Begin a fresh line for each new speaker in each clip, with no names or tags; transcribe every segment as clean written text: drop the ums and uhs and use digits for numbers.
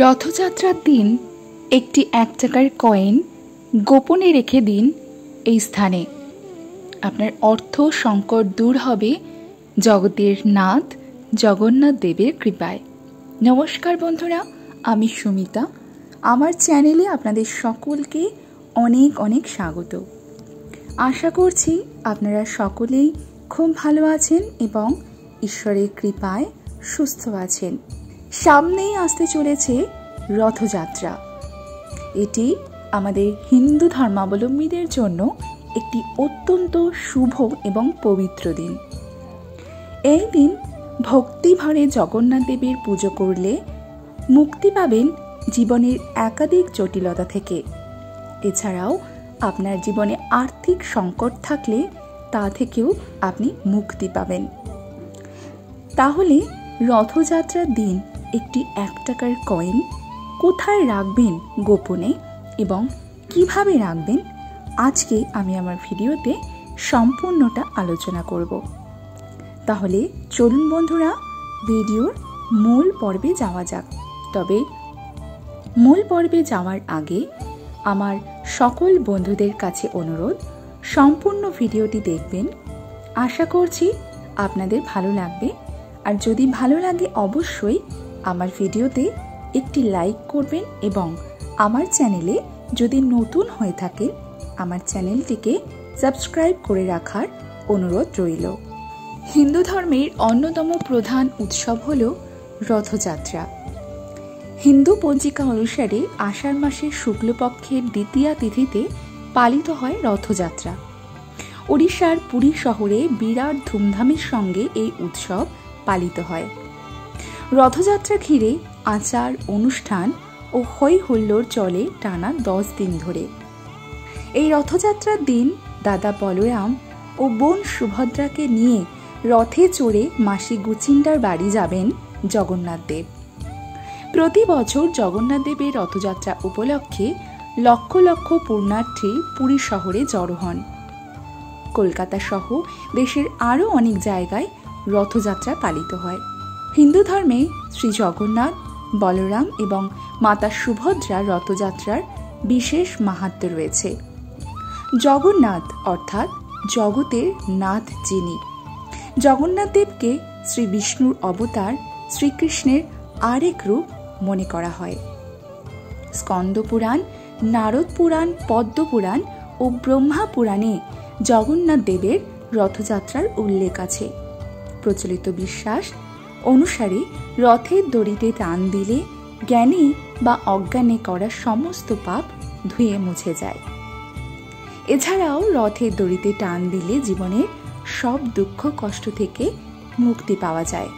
রথযাত্রার দিন একটি 1 টাকার কয়েন গোপনে রেখে দিন এই স্থানে। আপনার অর্থ সংকট দূর হবে জগতের নাথ জগন্নাথ দেবের কৃপায়। নমস্কার বন্ধুরা, আমি সুমিতা। আমার চ্যানেলে আপনাদের সকলকে অনেক অনেক স্বাগত। আশা করছি আপনারা সকলেই খুব ভালো আছেন এবং ঈশ্বরের কৃপায় সুস্থ আছেন। সামনেই আসতে চলেছে রথযাত্রা। এটি আমাদের হিন্দু ধর্মাবলম্বীদের জন্য একটি অত্যন্ত শুভ এবং পবিত্র দিন। এই দিন ভক্তি ভরে জগন্নাথ দেবের পুজো করলে মুক্তি পাবেন জীবনের একাধিক জটিলতা থেকে। এছাড়াও আপনার জীবনে আর্থিক সংকট থাকলে তা থেকেও আপনি মুক্তি পাবেন। তাহলে রথযাত্রার দিন একটি 1 টাকার কয়েন কোথায় রাখবেন গোপনে এবং কিভাবে রাখবেন, আজকে আমি আমার ভিডিওতে সম্পূর্ণটা আলোচনা করব। তাহলে চলুন বন্ধুরা, ভিডিওর মূল পর্বে যাওয়া যাক। তবে মূল পর্বে যাওয়ার আগে আমার সকল বন্ধুদের কাছে অনুরোধ, সম্পূর্ণ ভিডিওটি দেখবেন। আশা করছি আপনাদের ভালো লাগবে। আর যদি ভালো লাগে অবশ্যই আমার ভিডিওতে একটি লাইক করবেন এবং আমার চ্যানেলে যদি নতুন হয়ে থাকেন আমার চ্যানেলটিকে সাবস্ক্রাইব করে রাখার অনুরোধ রইল। হিন্দু ধর্মের অন্যতম প্রধান উৎসব হল রথযাত্রা। হিন্দু পঞ্জিকা অনুসারে আষাঢ় মাসের শুক্লপক্ষের দ্বিতীয়া তিথিতে পালিত হয় রথযাত্রা। ওড়িশার পুরী শহরে বিরাট ধুমধামের সঙ্গে এই উৎসব পালিত হয়। রথযাত্রা ঘিরে আচার অনুষ্ঠান ও হই হুল্লোড় চলে টানা 10 দিন ধরে। এই রথযাত্রার দিন দাদা বলরাম ও বোন সুভদ্রাকে নিয়ে রথে চড়ে মাসি গুচিন্ডার বাড়ি যাবেন জগন্নাথ দেব। প্রতি বছর জগন্নাথ দেবের রথযাত্রা উপলক্ষে লক্ষ লক্ষ পুণ্যার্থী পুরী শহরে জড়ো হন। কলকাতা সহ দেশের আরও অনেক জায়গায় রথযাত্রা পালিত হয়। হিন্দু ধর্মে শ্রী জগন্নাথ, বলরাম এবং মাতা সুভদ্রার রথযাত্রার বিশেষ মাহাত্ম্য রয়েছে। জগন্নাথ অর্থাৎ জগতের নাথ যিনি। জগন্নাথ দেবকে শ্রী বিষ্ণুর অবতার শ্রীকৃষ্ণের আরেক রূপ মনে করা হয়। স্কন্দ পুরাণ, নারদ পুরাণ, পদ্ম পুরাণ ও ব্রহ্মা পুরাণে জগন্নাথ দেবের রথযাত্রার উল্লেখ আছে। প্রচলিত বিশ্বাস অনুসারে রথের দড়িতে টান দিলে জ্ঞানী বা অজ্ঞানে করা সমস্ত পাপ ধুয়ে মুছে যায়। এছাড়াও রথের দড়িতে টান দিলে জীবনের সব দুঃখ কষ্ট থেকে মুক্তি পাওয়া যায়।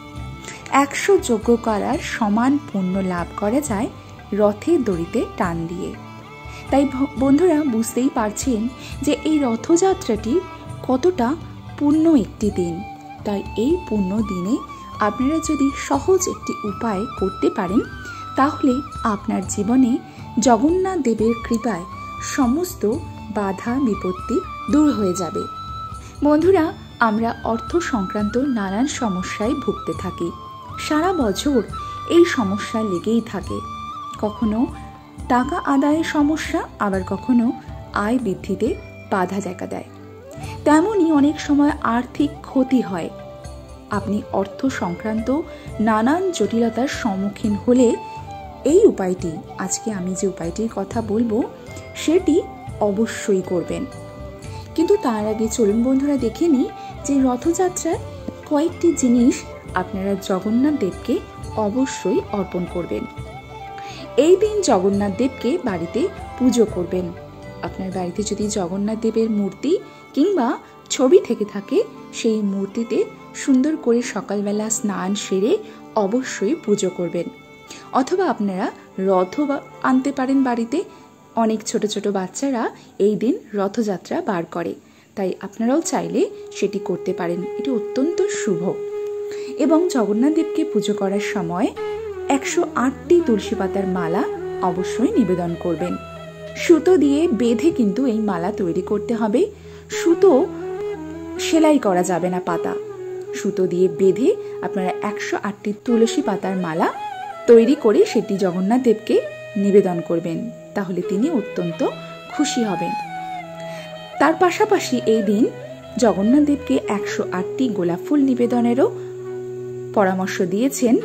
100 যজ্ঞ করার সমান পুণ্য লাভ করা যায় রথের দড়িতে টান দিয়ে। তাই বন্ধুরা বুঝতেই পারছেন যে এই রথযাত্রাটি কতটা পুণ্য একটি দিন। তাই এই পুণ্য দিনে আপনারা যদি সহজ একটি উপায় করতে পারেন তাহলে আপনার জীবনে জগন্নাথ দেবের কৃপায় সমস্ত বাধা বিপত্তি দূর হয়ে যাবে। বন্ধুরা, আমরা অর্থ সংক্রান্ত নানান সমস্যায় ভুগতে থাকি। সারা বছর এই সমস্যা লেগেই থাকে। কখনো টাকা আদায়ের সমস্যা, আবার কখনো আয় বৃদ্ধিতে বাধা দেখা দেয়। তেমনই অনেক সময় আর্থিক ক্ষতি হয়। আপনি অর্থ সংক্রান্ত নানান জটিলতার সম্মুখীন হলে এই উপায়টি, আজকে আমি যে উপায়টির কথা বলবো সেটি অবশ্যই করবেন। কিন্তু তার আগে চলুন বন্ধুরা দেখে নিই যে রথযাত্রায় কয়েকটি জিনিস আপনারা জগন্নাথ দেবকে অবশ্যই অর্পণ করবেন। এই দিন জগন্নাথ দেবকে বাড়িতে পুজো করবেন। আপনার বাড়িতে যদি জগন্নাথ দেবের মূর্তি কিংবা ছবি থেকে থাকে, সেই মূর্তিতে সুন্দর করে সকালবেলা স্নান সেরে অবশ্যই পুজো করবেন। অথবা আপনারা রথ আনতে পারেন বাড়িতে। অনেক ছোট ছোট বাচ্চারা এই দিন রথযাত্রা বার করে, তাই আপনারাও চাইলে সেটি করতে পারেন। এটি অত্যন্ত শুভ। এবং জগন্নাথ দেবকে পুজো করার সময় 108টি তুলসী পাতার মালা অবশ্যই নিবেদন করবেন। সুতো দিয়ে বেঁধে কিন্তু এই মালা তৈরি করতে হবে। সুতো সেলাই করা যাবে না, পাতা সুতো দিয়ে বেঁধে আপনারা 108টি তুলসী পাতার মালা তৈরি করে সেটি জগন্নাথ দেবকে নিবেদন করবেন, তাহলে তিনি অত্যন্ত খুশি হবেন। তার পাশাপাশি এই দিন জগন্নাথ দেবকে 108টি গোলাপ ফুল নিবেদনেরও পরামর্শ দিয়েছেন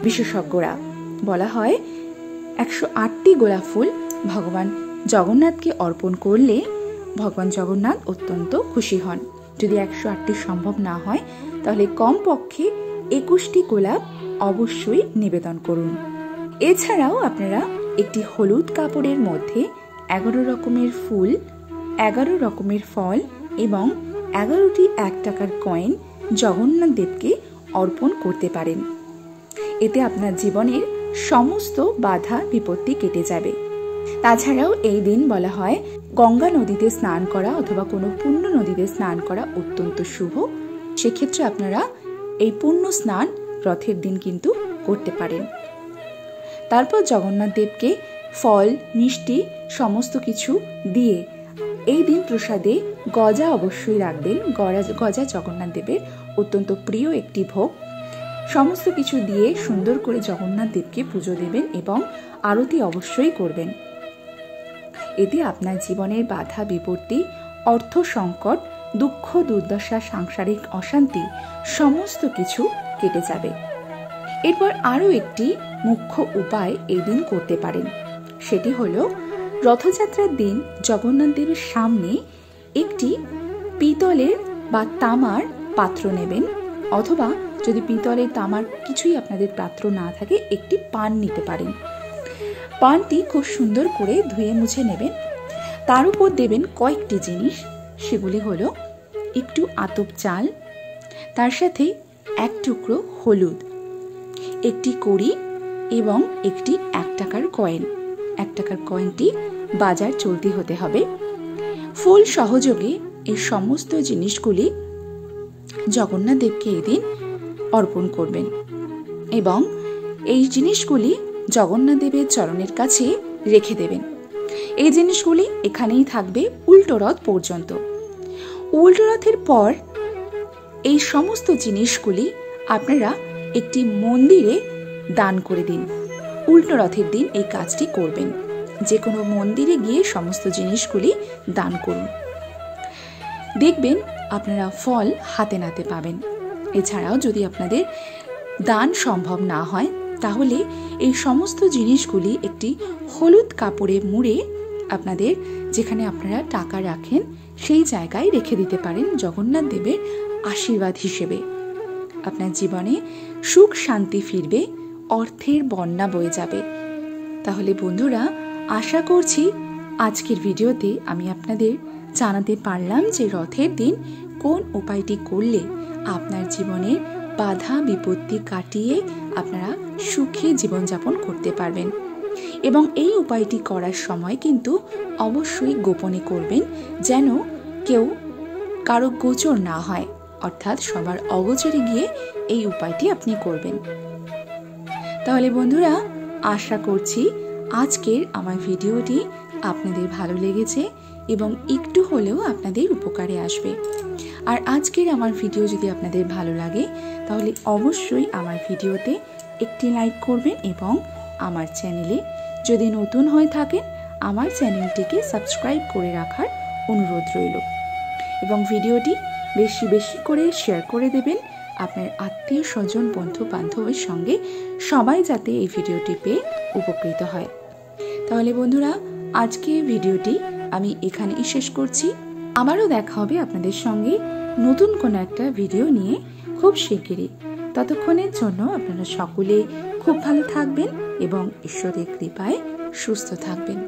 বিশেষজ্ঞরা। বলা হয় 108টি গোলাপ ফুল ভগবান জগন্নাথকে অর্পণ করলে ভগবান জগন্নাথ অত্যন্ত খুশি হন। যদি 108টি সম্ভব না হয় তাহলে কমপক্ষে 21টি গোলাপ অবশ্যই নিবেদন করুন। এছাড়াও আপনারা একটি হলুদ কাপড়ের মধ্যে 11 রকমের ফুল, 11 রকমের ফল এবং 11টি 1 টাকার কয়েন জগন্নাথ দেবকে অর্পণ করতে পারেন। এতে আপনার জীবনের সমস্ত বাধা বিপত্তি কেটে যাবে। তাছাড়াও এই দিন বলা হয় গঙ্গা নদীতে স্নান করা অথবা কোনো পুণ্য নদীতে স্নান করা অত্যন্ত শুভ। সেক্ষেত্রে আপনারা এই পুণ্য স্নান রথের দিন কিন্তু করতে পারেন। তারপর জগন্নাথ দেবকে ফল, মিষ্টি সমস্ত কিছু দিয়ে এই দিন প্রসাদে গজা অবশ্যই রাখবেন। গজা জগন্নাথ দেবের অত্যন্ত প্রিয় একটি ভোগ। সমস্ত কিছু দিয়ে সুন্দর করে জগন্নাথ দেবকে পুজো দেবেন এবং আরতি অবশ্যই করবেন। এতে আপনার জীবনের বাধা বিপত্তি, অর্থ সংকট, দুঃখ দুর্দশা, সাংসারিক অশান্তি সমস্ত কিছু কেটে যাবে। এরপর আরও একটি মুখ্য উপায় এই দিন করতে পারেন। সেটি হলো রথযাত্রার দিন জগন্নাথ দেবের সামনে একটি পিতলের বা তামার পাত্র নেবেন, অথবা যদি পিতলের তামার কিছুই আপনাদের পাত্র না থাকে একটি পান নিতে পারেন। পানটি খুব সুন্দর করে ধুয়ে মুছে নেবেন। তার উপর দেবেন কয়েকটি জিনিস। সেগুলি হলো একটু আতপ চাল, তার সাথে 1 টুকরো হলুদ, একটি কড়ি এবং একটি 1 টাকার কয়েন। 1 টাকার কয়েনটি বাজার চলতি হতে হবে। ফুল সহযোগে এই সমস্ত জিনিসগুলি জগন্নাথ দেবকে এদিন অর্পণ করবেন এবং এই জিনিসগুলি জগন্নাথ দেবের চরণের কাছে রেখে দেবেন। এই জিনিসগুলি এখানেই থাকবে উল্টো রথ পর্যন্ত। উল্টো রথের পর এই সমস্ত জিনিসগুলি আপনারা একটি মন্দিরে দান করে দিন। উল্টো রথের দিন এই কাজটি করবেন। যে কোনো মন্দিরে গিয়ে সমস্ত জিনিসগুলি দান করুন। দেখবেন আপনারা ফল হাতে নাতে পাবেন। এছাড়াও যদি আপনাদের দান সম্ভব না হয় তাহলে এই সমস্ত জিনিসগুলি একটি হলুদ কাপড়ে মুড়ে আপনাদের যেখানে আপনারা টাকা রাখেন সেই জায়গায় রেখে দিতে পারেন জগন্নাথ দেবের আশীর্বাদ হিসেবে। আপনার জীবনে সুখ শান্তি ফিরবে, অর্থের বন্যা বয়ে যাবে। তাহলে বন্ধুরা, আশা করছি আজকের ভিডিওতে আমি আপনাদের জানাতে পারলাম যে রথের দিন কোন উপায়টি করলে আপনার জীবনের বাধা বিপত্তি কাটিয়ে আপনারা সুখে জীবনযাপন করতে পারবেন। এবং এই উপায়টি করার সময় কিন্তু অবশ্যই গোপনে করবেন, যেন কেউ কারো গোচর না হয়, অর্থাৎ সবার অগোচরে গিয়ে এই উপায়টি আপনি করবেন। তাহলে বন্ধুরা, আশা করছি আজকের আমার ভিডিওটি আপনাদের ভালো লেগেছে এবং একটু হলেও আপনাদের উপকারে আসবে। আর আজকের আমার ভিডিও যদি আপনাদের ভালো লাগে তাহলে অবশ্যই আমার ভিডিওতে একটি লাইক করবেন এবং আমার চ্যানেলে যদি নতুন হয়ে থাকেন আমার চ্যানেলটিকে সাবস্ক্রাইব করে রাখার অনুরোধ রইল এবং ভিডিওটি বেশি বেশি করে শেয়ার করে দেবেন আপনার আত্মীয় স্বজন বন্ধু বান্ধবের সঙ্গে, সবাই যাতে এই ভিডিওটি পেয়ে উপকৃত হয়। তাহলে বন্ধুরা, আজকে ভিডিওটি আমি এখানেই শেষ করছি। আবারও দেখা হবে আপনাদের সঙ্গে নতুন কোনো একটা ভিডিও নিয়ে খুব শিগগিরই। ততক্ষণের জন্য আপনারা সকলে খুব ভালো থাকবেন এবং ঈশ্বরের কৃপায় সুস্থ থাকবেন।